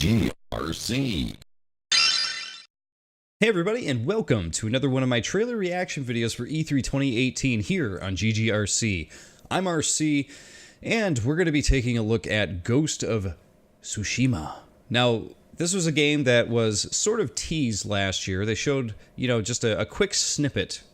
GGRC. Hey everybody, and welcome to another one of my trailer reaction videos for E3 2018 here on GGRC. I'm RC, and we're going to be taking a look at Ghost of Tsushima. Now, this was a game that was sort of teased last year. They showed, just a quick snippet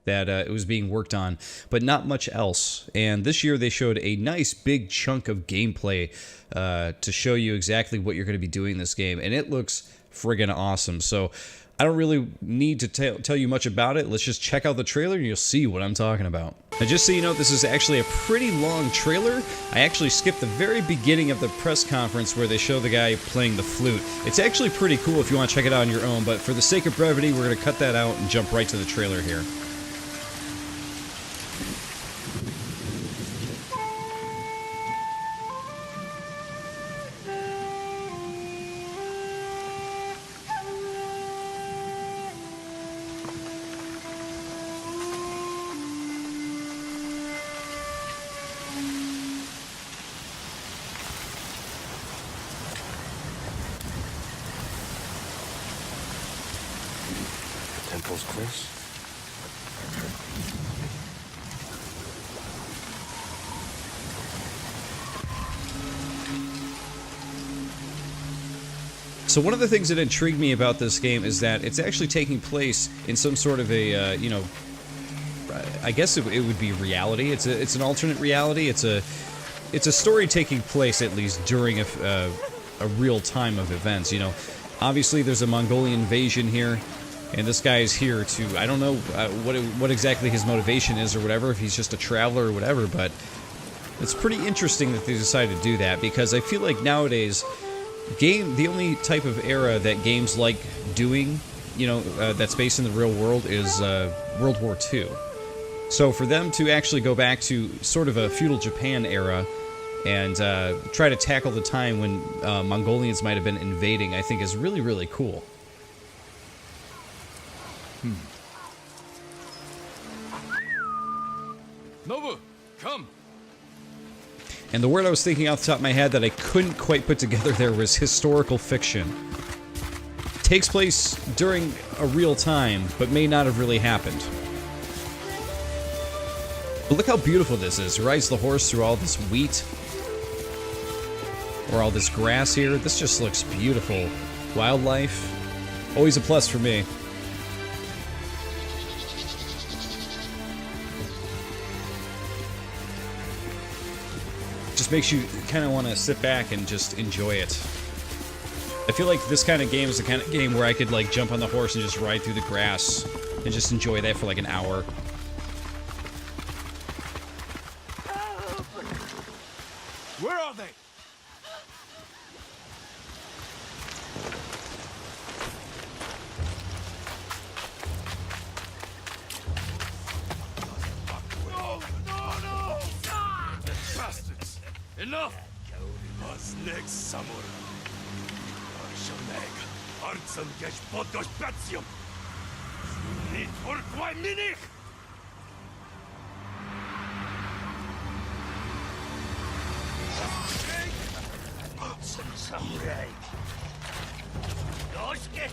that it was being worked on, but not much else. And this year they showed a nice big chunk of gameplay to show you exactly what you're going to be doing in this game, and it looks friggin' awesome. So I don't really need to tell you much about it. Let's just check out the trailer and you'll see what I'm talking about. Now, just so you know, this is actually a pretty long trailer. I actually skipped the very beginning of the press conference where they show the guy playing the flute. It's actually pretty cool if you want to check it out on your own, but for the sake of brevity, we're going to cut that out and jump right to the trailer here. Temple's close. So one of the things that intrigued me about this game is that it's actually taking place in some sort of a, I guess it would be reality. It's an alternate reality. It's a story taking place at least during a real time of events. Obviously there's a Mongolian invasion here. And this guy is here to, I don't know what exactly his motivation is or whatever, if he's just a traveler or whatever, but it's pretty interesting that they decided to do that, because I feel like nowadays, the only type of era that games like doing, that's based in the real world is World War II. So for them to actually go back to sort of a feudal Japan era and try to tackle the time when Mongolians might have been invading, I think is really, really cool. Nobu, come. And the word I was thinking off the top of my head that I couldn't quite put together there was historical fiction. Takes place during a real time, but may not have really happened. But look how beautiful this is. He rides the horse through all this wheat, or all this grass here. This just looks beautiful. Wildlife, always a plus for me. Just makes you kind of want to sit back and just enjoy it. I feel like this kind of game is the kind of game where I could like jump on the horse and just ride through the grass and just enjoy that for like an hour. Where are they? Bastards! Enough! Was next samurai? Arshoneg, Artsan Gesh Podosh Batsium! Need for quite minute! Artsan Samurai! Dosh Gesh!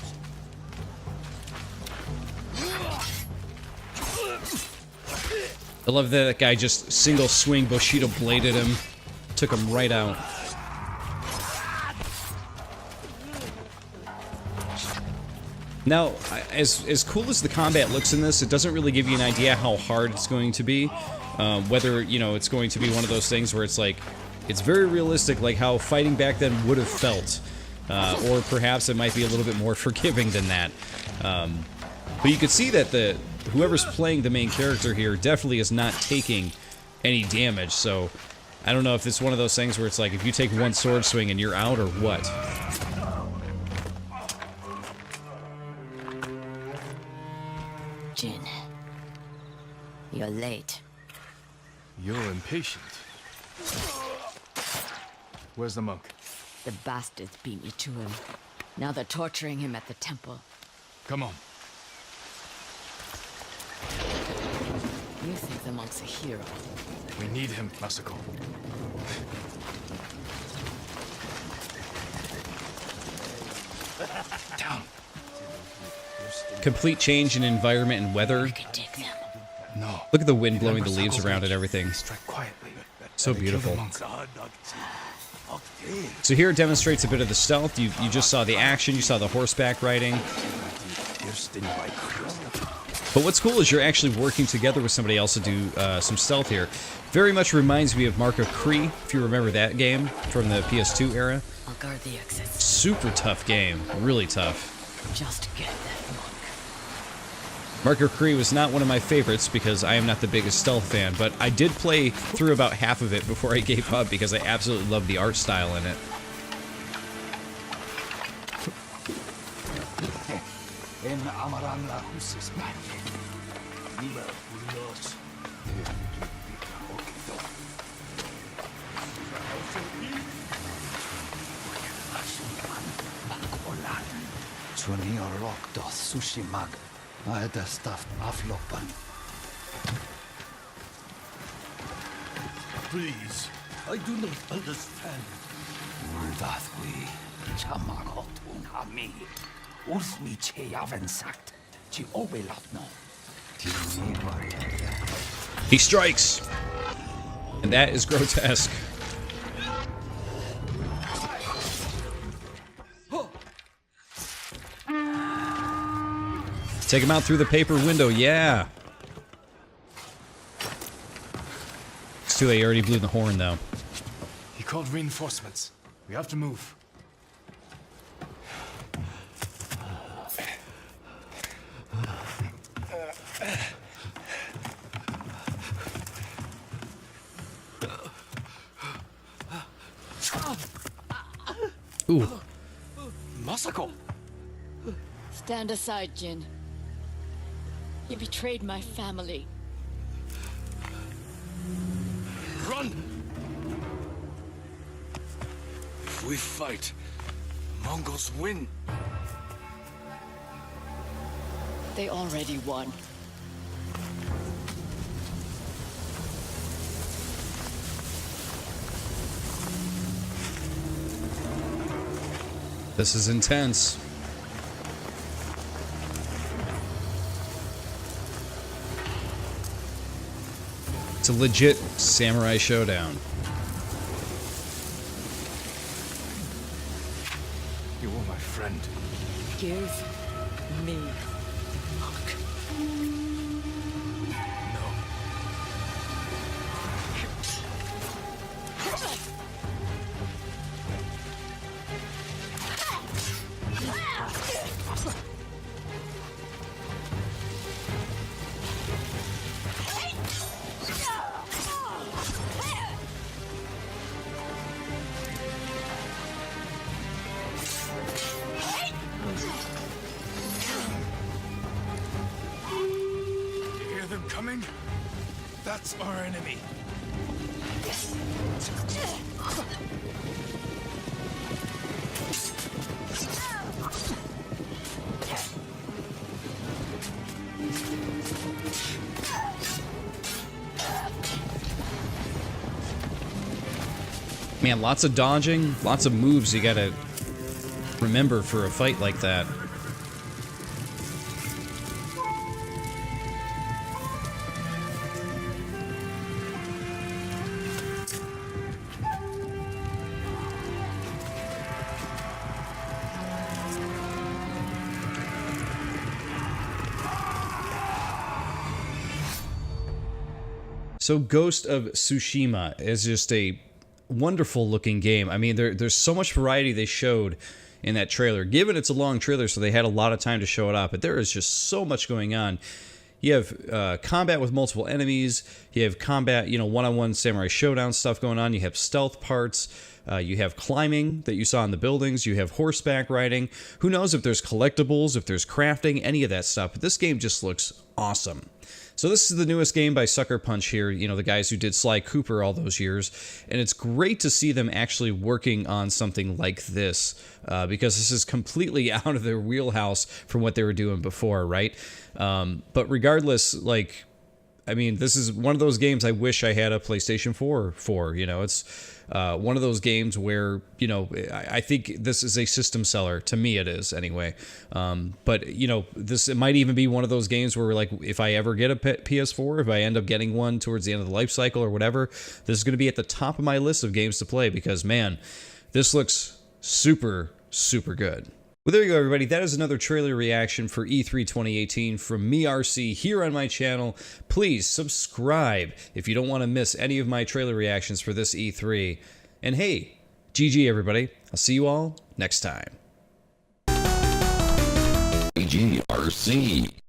I love that guy just single swing Bushido bladed him, took him right out. Now, as cool as the combat looks in this, it doesn't really give you an idea how hard it's going to be. Whether, it's going to be one of those things where it's like, it's very realistic, like how fighting back then would have felt. Or perhaps it might be a little bit more forgiving than that. But you could see that whoever's playing the main character here definitely is not taking any damage, so I don't know if it's one of those things where it's like, if you take one sword swing and you're out, or what. Jin, you're late. You're impatient. Where's the monk? The bastards beat me to him. Now they're torturing him at the temple. Come on. You think the monk's a hero? We need him, Masako. Down. Complete change in environment and weather. You can take them. No. Look at the wind blowing the leaves around and everything. Strike quietly. So They kill the beautiful. monk. So here it demonstrates a bit of the stealth. You just saw the action, you saw the horseback riding. But what's cool is you're actually working together with somebody else to do some stealth here. Very much reminds me of Mark of Cree, if you remember that game from the PS2 era. I'll guard the exits. Super tough game, really tough. Just get that monk. Mark of Cree was not one of my favorites because I am not the biggest stealth fan, but I did play through about half of it before I gave up because I absolutely love the art style in it. Tsushima. I had stuff aflopan. Please, I do not understand. Uldathwi, Chamakotun Hami. Usmi Cheyaven sagt. Chi Obelatno. He strikes! And that is grotesque. Take him out through the paper window, yeah! It's too late, he already blew the horn, though. He called reinforcements. We have to move. Ooh. Masako! Stand aside, Jin. You betrayed my family. Run! If we fight, the Mongols win. They already won. This is intense. It's a legit samurai showdown. You were my friend. Give me monk. No. You hear them coming? That's our enemy. Man, lots of dodging, lots of moves you gotta remember for a fight like that. So Ghost of Tsushima is just a wonderful looking game. I mean, there's so much variety they showed in that trailer. Given it's a long trailer, so they had a lot of time to show it off, but there is just so much going on. You have combat with multiple enemies. You have combat, one-on-one samurai showdown stuff going on. You have stealth parts. You have climbing that you saw in the buildings. You have horseback riding. Who knows if there's collectibles, if there's crafting, any of that stuff. But this game just looks awesome. So this is the newest game by Sucker Punch here, the guys who did Sly Cooper all those years. And it's great to see them actually working on something like this, because this is completely out of their wheelhouse from what they were doing before, right? But regardless, I mean, this is one of those games I wish I had a PlayStation 4 for. You know, it's one of those games where, you know, I think this is a system seller. To me, it is anyway. But, you know, it might even be one of those games where, like, if I ever get a PS4, if I end up getting one towards the end of the life cycle or whatever, this is going to be at the top of my list of games to play because, man, this looks super, super good. Well, there you go, everybody. That is another trailer reaction for E3 2018 from me, RC, here on my channel. Please subscribe if you don't want to miss any of my trailer reactions for this E3. And hey, GG, everybody. I'll see you all next time. GGRC.